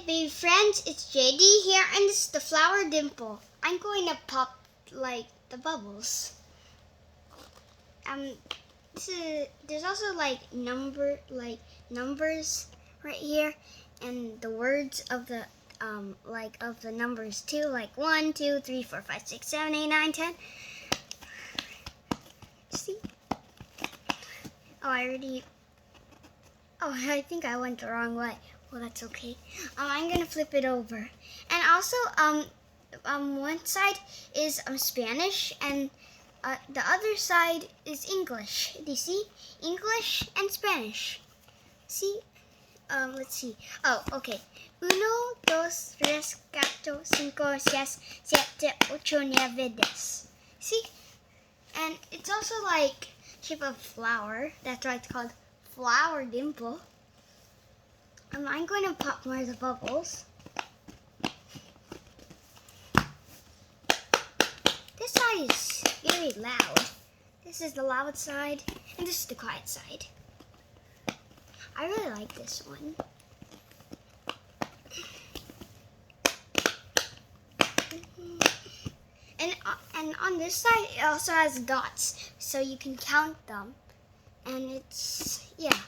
baby friends, it's JD here, and this is the Flower Dimple. I'm going to pop like the bubbles. There's also numbers right here, and the words of the of the numbers too, like 1, 2, 3, 4, 5, 6, 7, 8, 9, 10. See? I think I went the wrong way. Well, that's okay. I'm gonna flip it over, and also one side is Spanish, and the other side is English. Do you see? English and Spanish. See? Let's see. Oh, okay. 1, 2, 3, 4, 5, 6, 7, 8, 9, 10. See? And it's also like shape of flower. That's why it's called Flower Dimple. I'm going to pop more of the bubbles. This side is very loud. This is the loud side, and this is the quiet side. I really like this one. And on this side, it also has dots, so you can count them. And it's, yeah.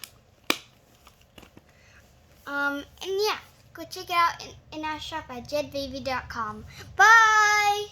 And yeah, go check it out in our shop at jedbaby.com. Bye!